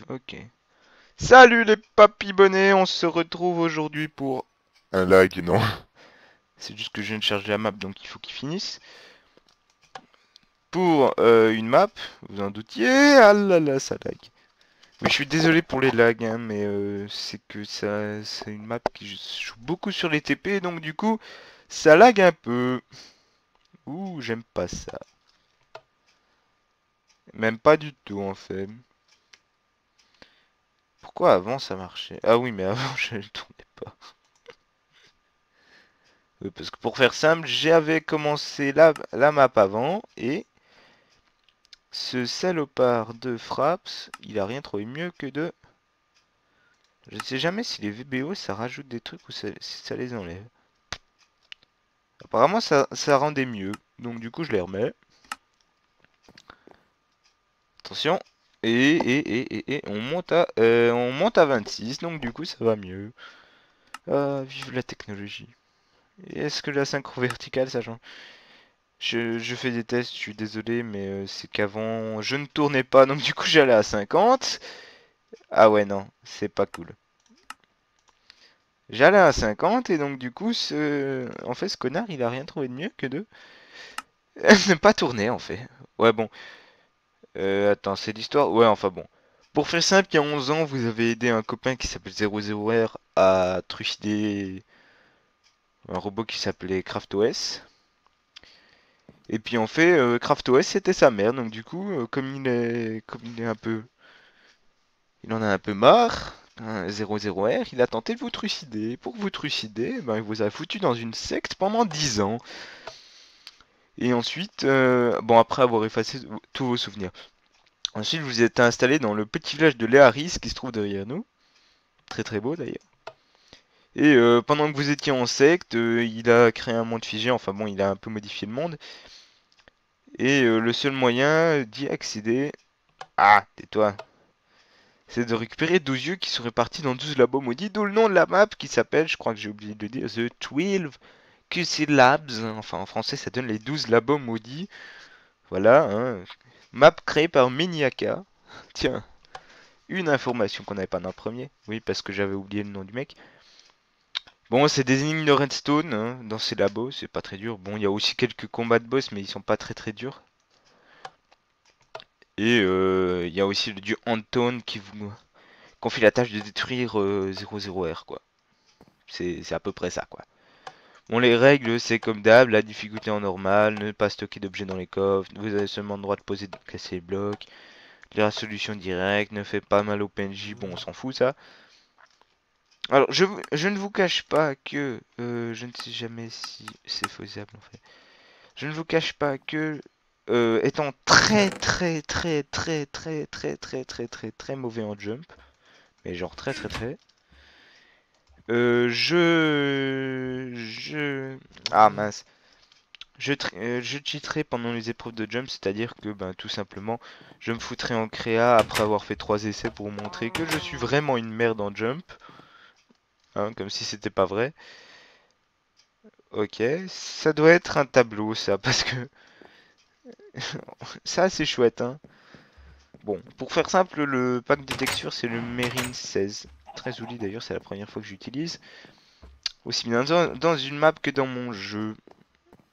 Ok. Salut les papy bonnets, on se retrouve aujourd'hui pour un lag, non. C'est juste que je viens de charger la map, donc il faut qu'il finisse. Pour une map, vous en doutiez, ah là là, ça lag. Oui, je suis désolé pour les lags, hein, mais c'est que ça, c'est une map qui joue beaucoup sur les TP, donc du coup, ça lag un peu. Ouh, j'aime pas ça. Même pas du tout, en fait. Pourquoi avant ça marchait? Ah oui, mais avant je ne tournais pas. Parce que pour faire simple, j'avais commencé la map avant et ce salopard de Fraps, il a rien trouvé mieux que de... Je ne sais jamais si les VBO ça rajoute des trucs ou si ça les enlève. Apparemment ça rendait mieux, donc du coup je les remets. Attention. Et on monte à 26, donc du coup ça va mieux. Ah, vive la technologie. Et est-ce que la synchro verticale ça change? Je fais des tests, je suis désolé, mais c'est qu'avant, je ne tournais pas, donc du coup j'allais à 50. Ah ouais, non, c'est pas cool. J'allais à 50 et donc du coup, en fait, ce connard, il a rien trouvé de mieux que de ne pas tourner, en fait. Ouais, bon. Attends, c'est l'histoire? Ouais, enfin bon. Pour faire simple, il y a 11 ans, vous avez aidé un copain qui s'appelle 00R à trucider un robot qui s'appelait CraftOS. Et puis en fait, CraftOS c'était sa mère, donc du coup, comme il est un peu il en a un peu marre, hein, 00R, il a tenté de vous trucider. Pour vous trucider, ben, il vous a foutu dans une secte pendant 10 ans. Et ensuite, bon, après avoir effacé tous vos souvenirs. Ensuite, vous êtes installé dans le petit village de Léaris qui se trouve derrière nous. Très très beau d'ailleurs. Et pendant que vous étiez en secte, il a créé un monde figé. Enfin bon, il a un peu modifié le monde. Et le seul moyen d'y accéder... Ah, tais-toi. C'est de récupérer 12 yeux qui sont répartis dans 12 labos maudits, d'où le nom de la map qui s'appelle, je crois que j'ai oublié de le dire, The 12 QC Labs. Enfin, en français, ça donne les 12 labos maudits. Voilà, hein. Map créée par Meniaka. Tiens, une information qu'on n'avait pas dans le premier. Oui, parce que j'avais oublié le nom du mec. Bon, c'est des énigmes de redstone hein, dans ces labos, c'est pas très dur. Bon, il y a aussi quelques combats de boss, mais ils sont pas très très durs. Et il y a aussi le dieu Anton qui vous confie la tâche de détruire 00R, quoi. C'est à peu près ça, quoi. Bon, les règles, c'est comme d'hab, la difficulté en normal, ne pas stocker d'objets dans les coffres, vous avez seulement le droit de poser et de casser les blocs, la solution directe, ne fait pas mal au PNJ, bon, on s'en fout, ça. Alors, je ne vous cache pas que, je ne sais jamais si c'est faisable, en fait. Je ne vous cache pas que, étant très, très, très, très, très, très, très, très, très, très mauvais en jump, mais genre très, très, très, ah mince. Je cheaterai pendant les épreuves de jump, c'est-à-dire que ben, tout simplement, je me foutrai en créa après avoir fait 3 essais pour vous montrer que je suis vraiment une merde en jump, hein, comme si c'était pas vrai. Ok, ça doit être un tableau ça, parce que ça c'est chouette, hein. Bon, pour faire simple, le pack de texture c'est le Merin 16. Très joli d'ailleurs, c'est la première fois que j'utilise. Aussi bien dans une map que dans mon jeu.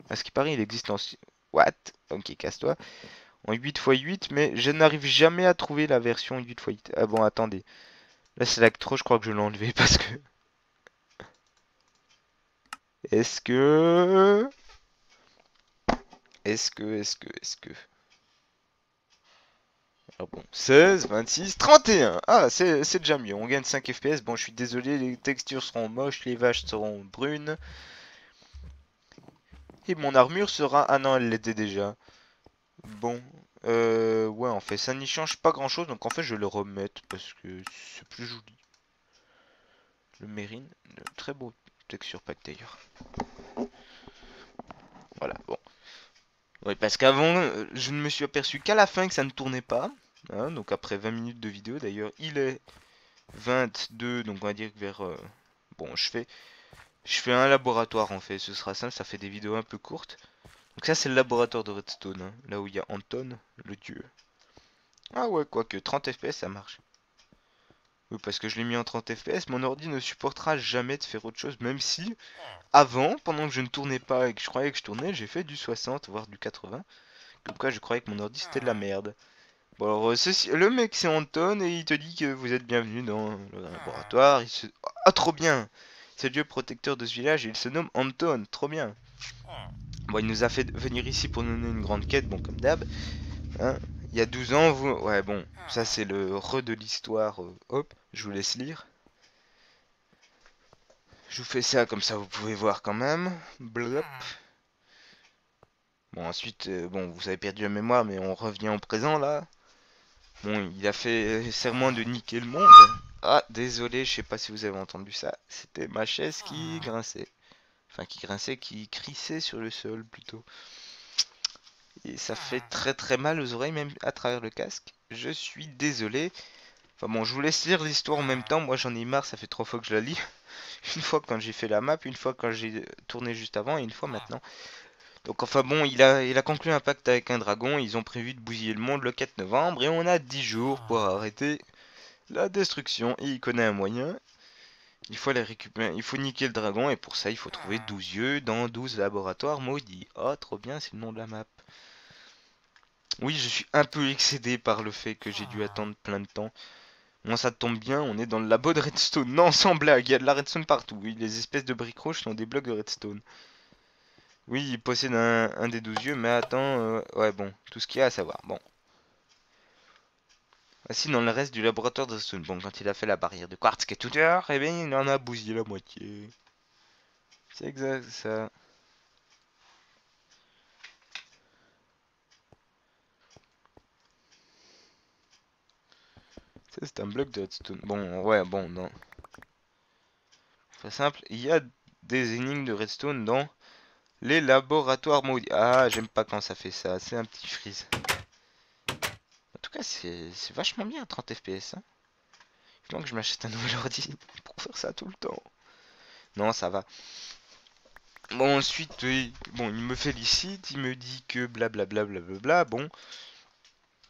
À ce qui paraît, il existe en... What? Ok, casse-toi. En 8x8, mais je n'arrive jamais à trouver la version 8x8. Ah bon, attendez. Là, c'est lag trop, je crois que je l'ai enlevé parce que... Est-ce que... Est-ce que... Ah bon, 16, 26, 31. Ah, c'est déjà mieux. On gagne 5 FPS. Bon, je suis désolé, les textures seront moches, les vaches seront brunes. Et mon armure sera... Ah non, elle l'était déjà. Bon, ouais, en fait, ça n'y change pas grand-chose. Donc, en fait, je vais le remettre parce que c'est plus joli. Le Mérine, très beau texture pack d'ailleurs. Voilà, bon. Oui, parce qu'avant, je ne me suis aperçu qu'à la fin que ça ne tournait pas. Hein, donc après 20 minutes de vidéo, d'ailleurs, il est 22, donc on va dire que vers... bon, je fais un laboratoire en fait, ce sera simple, ça fait des vidéos un peu courtes. Donc ça, c'est le laboratoire de Redstone, hein, là où il y a Anton, le dieu. Ah ouais, quoique, 30 FPS, ça marche. Oui, parce que je l'ai mis en 30 FPS, mon ordi ne supportera jamais de faire autre chose, même si, avant, pendant que je ne tournais pas et que je croyais que je tournais, j'ai fait du 60, voire du 80. Comme quoi, je croyais que mon ordi c'était de la merde. Bon, alors, le mec c'est Anton et il te dit que vous êtes bienvenu dans le laboratoire. Ah, trop bien! C'est le dieu protecteur de ce village et il se nomme Anton, trop bien. Bon, il nous a fait venir ici pour nous donner une grande quête, bon, comme d'hab. Hein. Il y a 12 ans, vous... Ouais, bon, ça c'est le re de l'histoire. Hop, je vous laisse lire. Je vous fais ça, comme ça vous pouvez voir quand même. Blop. Bon, ensuite, bon, vous avez perdu la mémoire, mais on revient au présent, là. Bon, il a fait serment de niquer le monde. Ah, désolé, je sais pas si vous avez entendu ça. C'était ma chaise qui grinçait. Enfin, qui grinçait, qui crissait sur le sol, plutôt. Et ça fait très très mal aux oreilles, même à travers le casque. Je suis désolé. Enfin bon, je vous laisse lire l'histoire en même temps. Moi, j'en ai marre, ça fait 3 fois que je la lis. Une fois quand j'ai fait la map, une fois quand j'ai tourné juste avant, et une fois maintenant. Donc enfin bon, il a conclu un pacte avec un dragon. Ils ont prévu de bousiller le monde le 4 novembre. Et on a 10 jours pour arrêter la destruction. Et il connaît un moyen. Il faut les récupérer, il faut niquer le dragon. Et pour ça, il faut trouver 12 yeux dans 12 laboratoires maudits. Oh, trop bien, c'est le nom de la map. Oui, je suis un peu excédé par le fait que j'ai dû attendre plein de temps. Moi, ça tombe bien, on est dans le labo de redstone. Non, sans blague, il y a de la redstone partout. Oui, les espèces de briques rouges sont des blocs de redstone. Oui, il possède un des 12 yeux, mais attends, ouais, bon, tout ce qu'il y a à savoir. Bon. Ainsi, dans le reste du laboratoire de redstone, bon, quand il a fait la barrière de quartz qui est tout dehors, eh bien, il en a bousillé la moitié. C'est exact, ça. Ça, c'est un bloc de redstone. Bon, ouais, bon, non. Très simple, il y a des énigmes de redstone dans les laboratoires maudits. Ah, j'aime pas quand ça fait ça, c'est un petit freeze. En tout cas, c'est vachement bien 30 FPS. Hein. Il faut que je m'achète un nouvel ordi pour faire ça tout le temps. Non, ça va. Bon, ensuite, oui, bon, il me félicite, il me dit que blablabla, blablabla. Bon,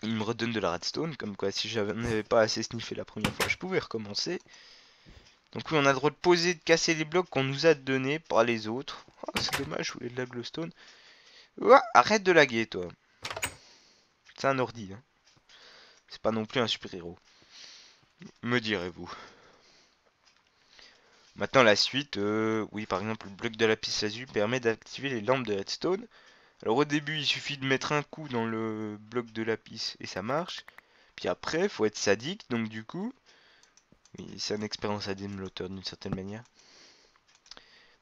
il me redonne de la redstone, comme quoi si j'avais n'avais pas assez sniffé la première fois, je pouvais recommencer. Donc oui, on a le droit de poser, de casser les blocs qu'on nous a donnés par les autres. Oh, c'est dommage, je voulais de la glowstone. Ouah, arrête de laguer, toi. C'est un ordi, hein. C'est pas non plus un super-héros. Me direz-vous. Maintenant, la suite. Oui, par exemple, le bloc de lapis lazuli permet d'activer les lampes de redstone. Alors, au début, il suffit de mettre un coup dans le bloc de lapis et ça marche. Puis après, faut être sadique, donc du coup... Oui, c'est une expérience à l'auteur d'une certaine manière.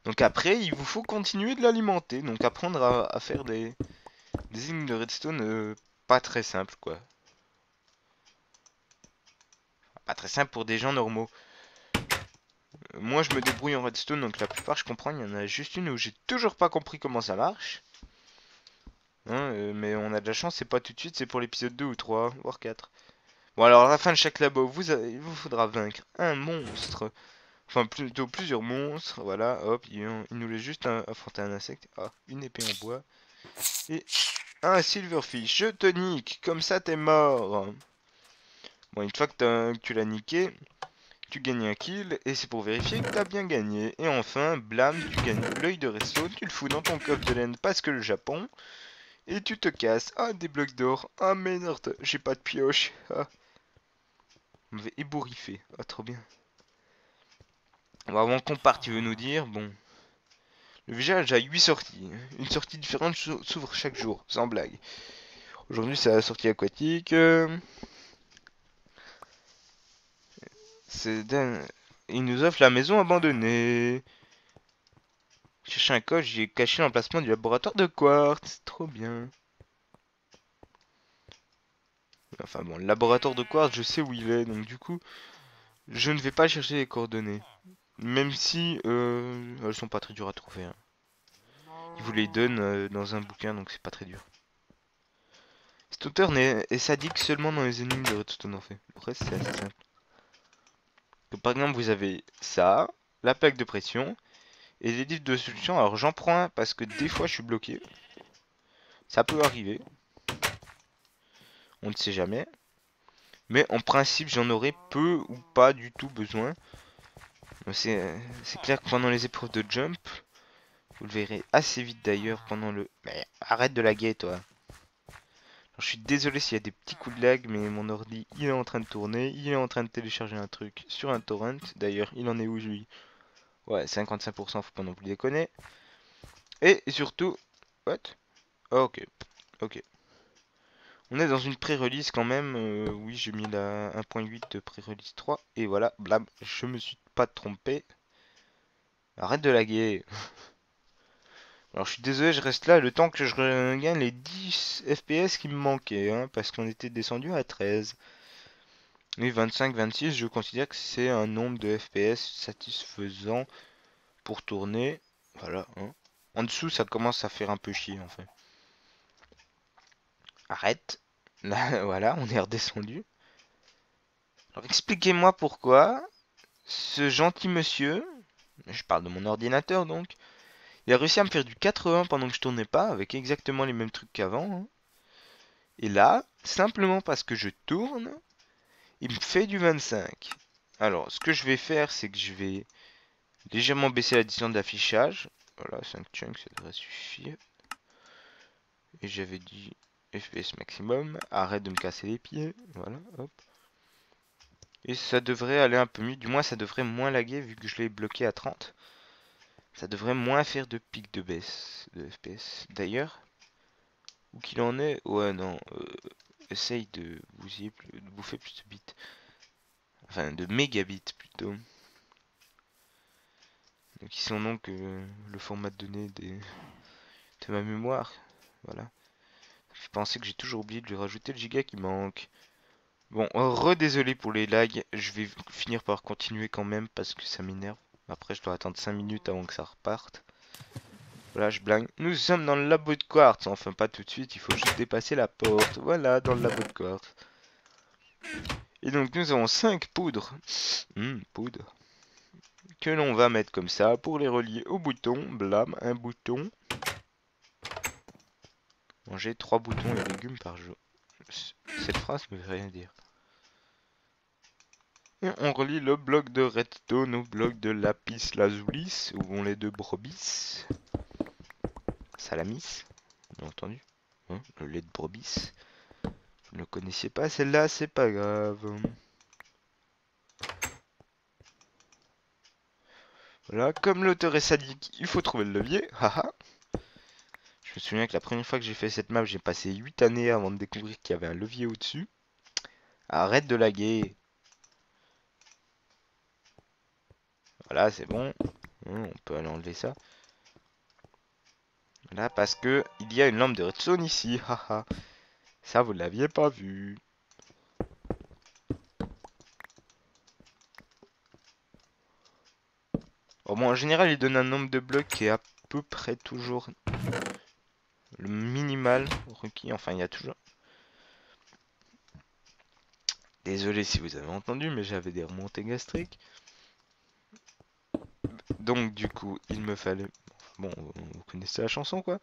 Donc après, il vous faut continuer de l'alimenter. Donc apprendre à faire des lignes de redstone pas très simples, quoi. Pas très simples pour des gens normaux. Moi, je me débrouille en redstone, donc la plupart, je comprends. Il y en a juste une où j'ai toujours pas compris comment ça marche. Hein, mais on a de la chance, c'est pas tout de suite, c'est pour l'épisode 2 ou 3, voire 4. Bon, alors à la fin de chaque labo, il vous faudra vaincre un monstre. Enfin, plutôt plusieurs monstres. Voilà, hop, il nous laisse juste affronter un insecte. Ah, une épée en bois. Et un silverfish. Je te nique, comme ça t'es mort. Bon, une fois que tu l'as niqué, tu gagnes un kill. Et c'est pour vérifier que t'as bien gagné. Et enfin, blam, tu gagnes l'œil de resto. Tu le fous dans ton coffre de laine parce que le Japon. Et tu te casses. Ah, des blocs d'or. Ah, merde, j'ai pas de pioche. Ah. On m'avait ébouriffé. Ah, trop bien. Bon, avant qu'on parte, tu veux nous dire, bon. Le village a 8 sorties. Une sortie différente s'ouvre chaque jour, sans blague. Aujourd'hui, c'est la sortie aquatique. Il nous offre la maison abandonnée. Chercher un coche, j'ai caché l'emplacement du laboratoire de quartz. Trop bien. Enfin bon, le laboratoire de quartz, je sais où il est, donc du coup, je ne vais pas chercher les coordonnées. Même si elles sont pas très dures à trouver. Hein. Il vous les donne dans un bouquin, donc c'est pas très dur. Cet auteur est sadique seulement dans les énigmes de Redstone en fait. Le reste c'est assez simple. Donc, par exemple, vous avez ça, la plaque de pression, et les livres de solution. Alors j'en prends un parce que des fois je suis bloqué. Ça peut arriver. On ne sait jamais. Mais en principe, j'en aurais peu ou pas du tout besoin. C'est clair que pendant les épreuves de jump, vous le verrez assez vite d'ailleurs pendant le... Mais arrête de laguer toi. Alors, je suis désolé s'il y a des petits coups de lag, mais mon ordi il est en train de tourner, il est en train de télécharger un truc sur un torrent. D'ailleurs, il en est où lui? Ouais, 55%, faut pas non plus déconner. Et surtout... What? Oh, ok, ok. On est dans une pré-release quand même. Oui, j'ai mis la 1.8 de pré-release 3. Et voilà, blam, je me suis pas trompé. Arrête de laguer. Alors je suis désolé, je reste là le temps que je regagne les 10 FPS qui me manquaient. Hein, parce qu'on était descendu à 13. Et 25, 26, je considère que c'est un nombre de FPS satisfaisant pour tourner. Voilà. Hein. En dessous, ça commence à faire un peu chier en fait. Arrête. Là, voilà, on est redescendu. Alors expliquez-moi pourquoi ce gentil monsieur, je parle de mon ordinateur donc, il a réussi à me faire du 80 pendant que je tournais pas, avec exactement les mêmes trucs qu'avant. Hein. Et là, simplement parce que je tourne, il me fait du 25. Alors, ce que je vais faire, c'est que je vais légèrement baisser la distance d'affichage. Voilà, 5 chunks, ça devrait suffire. Et j'avais dit FPS maximum. Arrête de me casser les pieds. Voilà, hop. Et ça devrait aller un peu mieux. Du moins, ça devrait moins laguer vu que je l'ai bloqué à 30. Ça devrait moins faire de pic de baisse de FPS. D'ailleurs, où qu'il en est, ouais, non. Essaye de bouffer plus de bits. Enfin, de mégabits plutôt. Donc, qui sont donc le format de données de ma mémoire. Voilà. Je pensais que j'ai toujours oublié de lui rajouter le giga qui manque. Bon, redésolé pour les lags. Je vais finir par continuer quand même parce que ça m'énerve. Après, je dois attendre 5 minutes avant que ça reparte. Voilà, je blague. Nous sommes dans le labo de quartz. Enfin, pas tout de suite, il faut juste dépasser la porte. Voilà, dans le labo de quartz. Et donc, nous avons 5 poudres. Poudre. Que l'on va mettre comme ça pour les relier au bouton. Blam, un bouton. Manger 3 boutons et légumes par jour. Cette phrase ne veut rien dire. Et on relie le bloc de redstone au bloc de lapis lazuli, où vont les deux brebis. Salamis, bien entendu. Hein, le lait de brebis. Vous ne le connaissiez pas, celle-là, c'est pas grave. Voilà, comme l'auteur est sadique, il faut trouver le levier. Haha. Je me souviens que la première fois que j'ai fait cette map, j'ai passé 8 années avant de découvrir qu'il y avait un levier au-dessus. Arrête de laguer. Voilà, c'est bon. On peut aller enlever ça. Voilà, parce que il y a une lampe de redstone ici. Haha. Ça, vous l'aviez pas vu. Bon, en général, il donne un nombre de blocs qui est à peu près toujours le minimal requis. Enfin, il y a toujours... Désolé si vous avez entendu, mais j'avais des remontées gastriques. Donc, du coup, il me fallait... Bon, vous connaissez la chanson, quoi.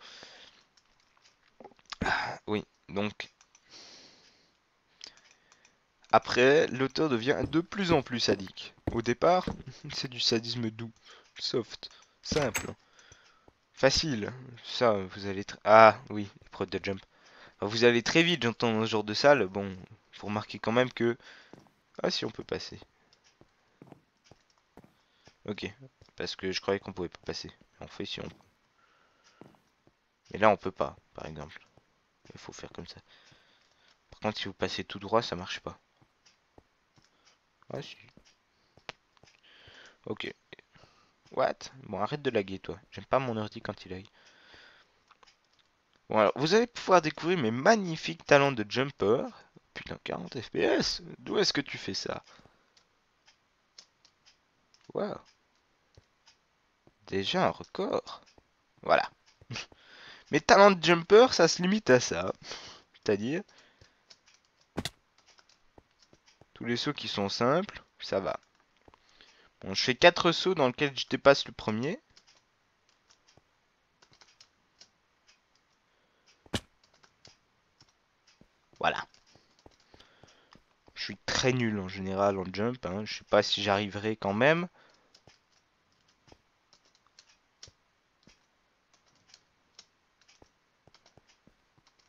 Oui, donc... Après, l'auteur devient de plus en plus sadique. Au départ, c'est du sadisme doux, soft, simple, facile. Ça, vous allez... Ah, oui, épreuve de jump. Vous allez très vite, j'entends dans ce genre de salle. Bon, faut remarquer quand même que... Ah, si on peut passer. Ok, parce que je croyais qu'on pouvait pas passer. En fait, si on... Mais là, on peut pas, par exemple. Il faut faire comme ça. Par contre, si vous passez tout droit, ça marche pas. Ah, si. Ok. What? Bon, arrête de laguer, toi. J'aime pas mon ordi quand il lag. Bon, alors, vous allez pouvoir découvrir mes magnifiques talents de jumper. Putain, 40 FPS? D'où est-ce que tu fais ça? Waouh. Déjà un record. Voilà. Mes talents de jumper, ça se limite à ça. C'est-à-dire, tous les sauts qui sont simples, ça va. Bon, je fais 4 sauts dans lesquels je dépasse le premier. Voilà. suis très nul en général en jump, hein. Je sais pas si j'arriverai quand même.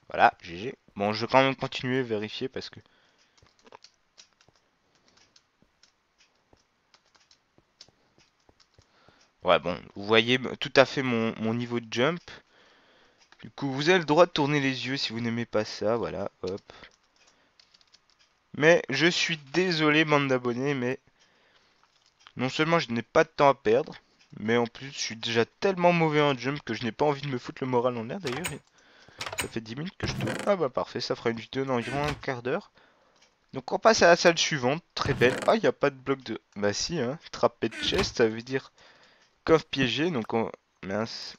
Voilà, GG. Bon, je vais quand même continuer, vérifier parce que... Ouais, bon, vous voyez tout à fait mon niveau de jump. Du coup, vous avez le droit de tourner les yeux si vous n'aimez pas ça, voilà, hop. Mais je suis désolé, bande d'abonnés, mais non seulement je n'ai pas de temps à perdre, mais en plus je suis déjà tellement mauvais en jump que je n'ai pas envie de me foutre le moral en l'air d'ailleurs. Ça fait 10 minutes que je tourne. Ah bah parfait, ça fera une vidéo d'environ un quart d'heure. Donc on passe à la salle suivante, très belle. Ah, il n'y a pas de bloc de... Bah si, hein, trappé de chest, ça veut dire coffre piégé, donc on... Mince.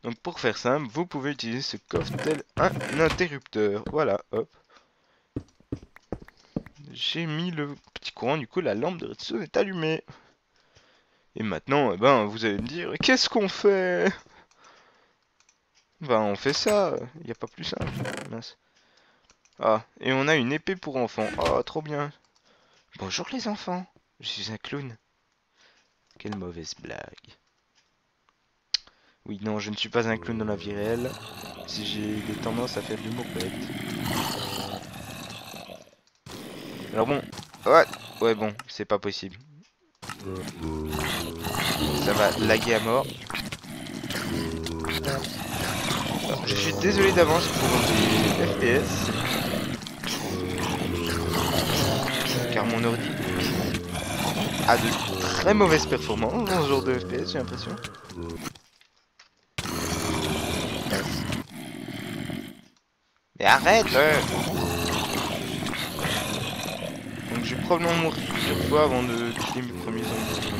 Donc pour faire simple, vous pouvez utiliser ce coffre tel un interrupteur. Voilà, hop. J'ai mis le petit courant, du coup la lampe de redstone est allumée. Et maintenant, eh ben, vous allez me dire, qu'est-ce qu'on fait? Ben on fait ça, il n'y a pas plus simple. Mince. Ah, et on a une épée pour enfants. Oh, trop bien. Bonjour les enfants, je suis un clown. Quelle mauvaise blague. Oui, non, je ne suis pas un clown dans la vie réelle. Si j'ai des tendances à faire de l'humour bête. Alors bon, ouais, ouais bon, c'est pas possible. Ça va laguer à mort. Je suis désolé d'avance pour les FPS. Car mon ordi a de très mauvaises performances dans ce genre de FPS, j'ai l'impression. Mais arrête Donc je vais probablement mourir plusieurs fois avant de tuer mes premiers zombies.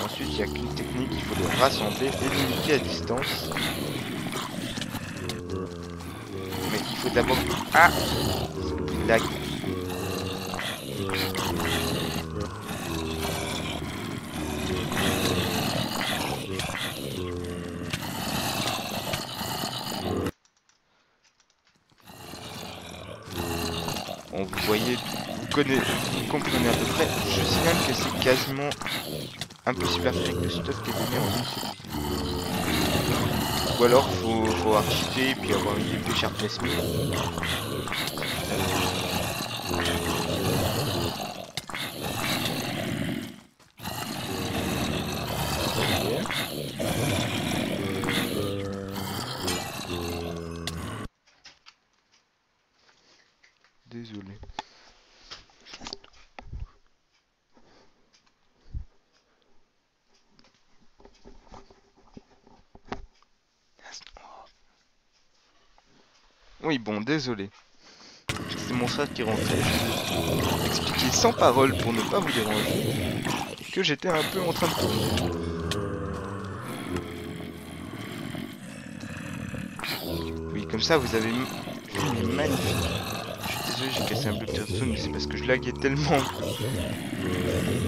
Ensuite il n'y a qu'une technique, il faut les rassembler et les niquer à distance. Mais il faut d'abord... Ah lag. Bon, vous voyez, vous comprenez à peu près. Je signale que c'est quasiment impossible à faire avec le stuff qui est donné en ligne. Ou alors faut archiver et puis avoir une épée sharpness 1000. Désolé. Oui, bon, désolé. C'est mon frère qui rentrait. Je vais expliquer sans parole pour ne pas vous déranger que j'étais un peu en train de tourner. Oui, comme ça vous avez vu une magnifique. Je suis désolé, j'ai cassé un bloc de redstone, mais c'est parce que je laguais tellement.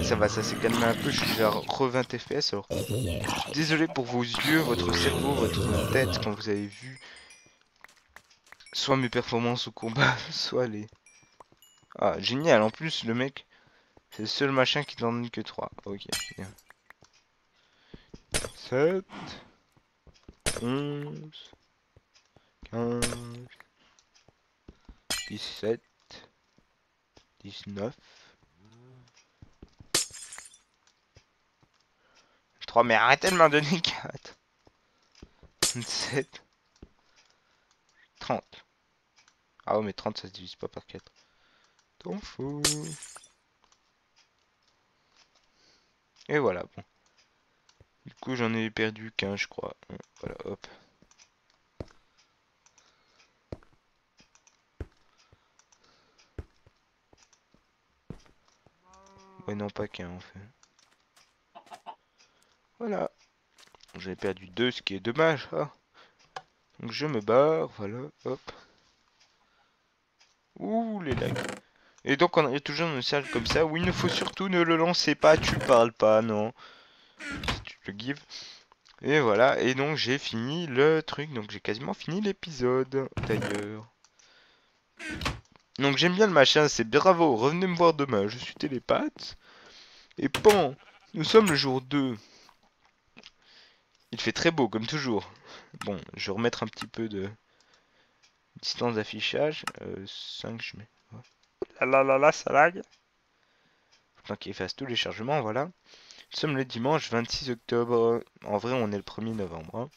Ça va, ça s'est calmé un peu, je suis déjà re 20 FPS alors. Je suis désolé pour vos yeux, votre cerveau, votre tête quand vous avez vu soit mes performances au combat, soit les... Ah, génial, en plus le mec, c'est le seul machin qui n'en donne que 3. Ok, bien. 7, 11, 15, 17, 19, 3, mais arrêtez de m'en donner 4. 27, 30. Ah ouais, mais 30 ça se divise pas par 4. T'en fous. Et voilà, bon. Du coup, j'en ai perdu qu'un, je crois. Voilà, hop. Ouais, non, pas qu'un en fait. Voilà. J'ai perdu 2, ce qui est dommage. Ah. Donc je me barre, voilà, hop. Ouh, les lags. Et donc on est toujours dans une salle comme ça où il ne faut surtout ne le lancer pas, tu parles pas, non. Si tu le give. Et voilà, et donc j'ai fini le truc, donc j'ai quasiment fini l'épisode, d'ailleurs. Donc j'aime bien le machin, c'est bravo, revenez me voir demain, je suis télépathe. Et pan, nous sommes le jour 2. Il fait très beau, comme toujours. Bon, je vais remettre un petit peu de distance d'affichage. 5, je mets. Ah là là là, ça lag. Faut qu'il fasse tous les chargements, voilà. Nous sommes le dimanche 26 octobre. En vrai, on est le 1er novembre. Hein.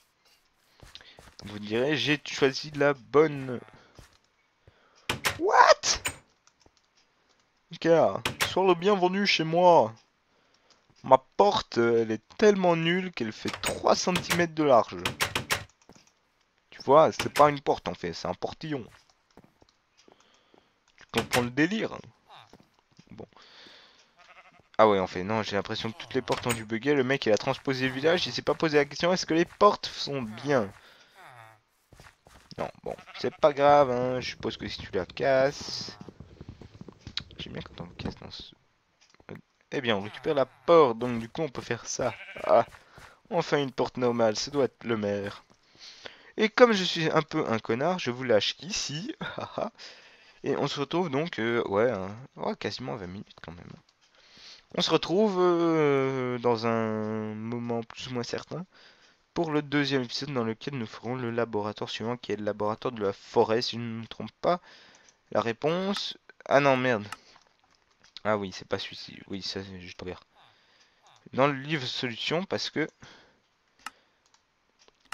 Vous direz, j'ai choisi la bonne. What? Ok, sois le bienvenu chez moi. Ma porte, elle est tellement nulle qu'elle fait 3 cm de large. Tu vois, c'est pas une porte en fait, c'est un portillon. Tu comprends le délire? Bon. Ah ouais, en fait, non, j'ai l'impression que toutes les portes ont dû bugger. Le mec, il a transposé le village, il s'est pas posé la question, est-ce que les portes sont bien? Non, bon, c'est pas grave, hein, je suppose que si tu la casses... J'aime bien quand on casse dans ce... Eh bien, on récupère la porte, donc du coup, on peut faire ça. Ah, enfin une porte normale, ça doit être le maire. Et comme je suis un peu un connard, je vous lâche ici. Et on se retrouve donc, ouais, ouais, quasiment 20 minutes quand même. On se retrouve dans un moment plus ou moins certain pour le deuxième épisode dans lequel nous ferons le laboratoire suivant qui est le laboratoire de la forêt si je ne me trompe pas. La réponse... Ah non, merde. Ah oui, c'est pas celui-ci. Oui, ça, je regarde. Dans le livre solution parce que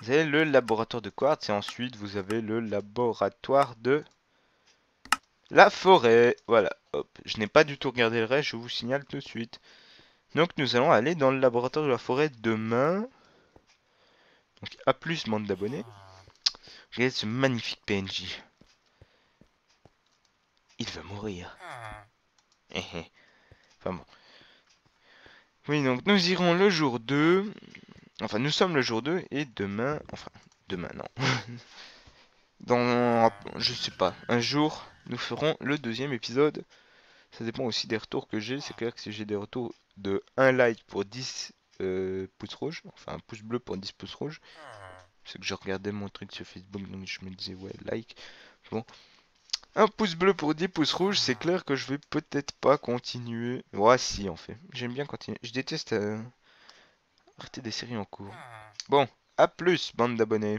vous avez le laboratoire de quartz et ensuite vous avez le laboratoire de la forêt. Voilà, hop. Je n'ai pas du tout regardé le reste, je vous signale tout de suite. Donc nous allons aller dans le laboratoire de la forêt demain. Donc à plus bande d'abonnés. Regardez ce magnifique PNJ. Il va mourir. Enfin bon. Oui, donc nous irons le jour 2. Enfin, nous sommes le jour 2 et demain... Enfin, demain, non. Dans... Je sais pas. Un jour, nous ferons le deuxième épisode. Ça dépend aussi des retours que j'ai. C'est clair que si j'ai des retours de 1 like pour 10 pouces rouges, enfin un pouce bleu pour 10 pouces rouges, c'est que je regardais mon truc sur Facebook, donc je me disais, ouais, like. Bon, un pouce bleu pour 10 pouces rouges, c'est clair que je vais peut-être pas continuer. Ouais, si, en fait. J'aime bien continuer. Je déteste arrêter des séries en cours. Bon, à plus, bande d'abonnés.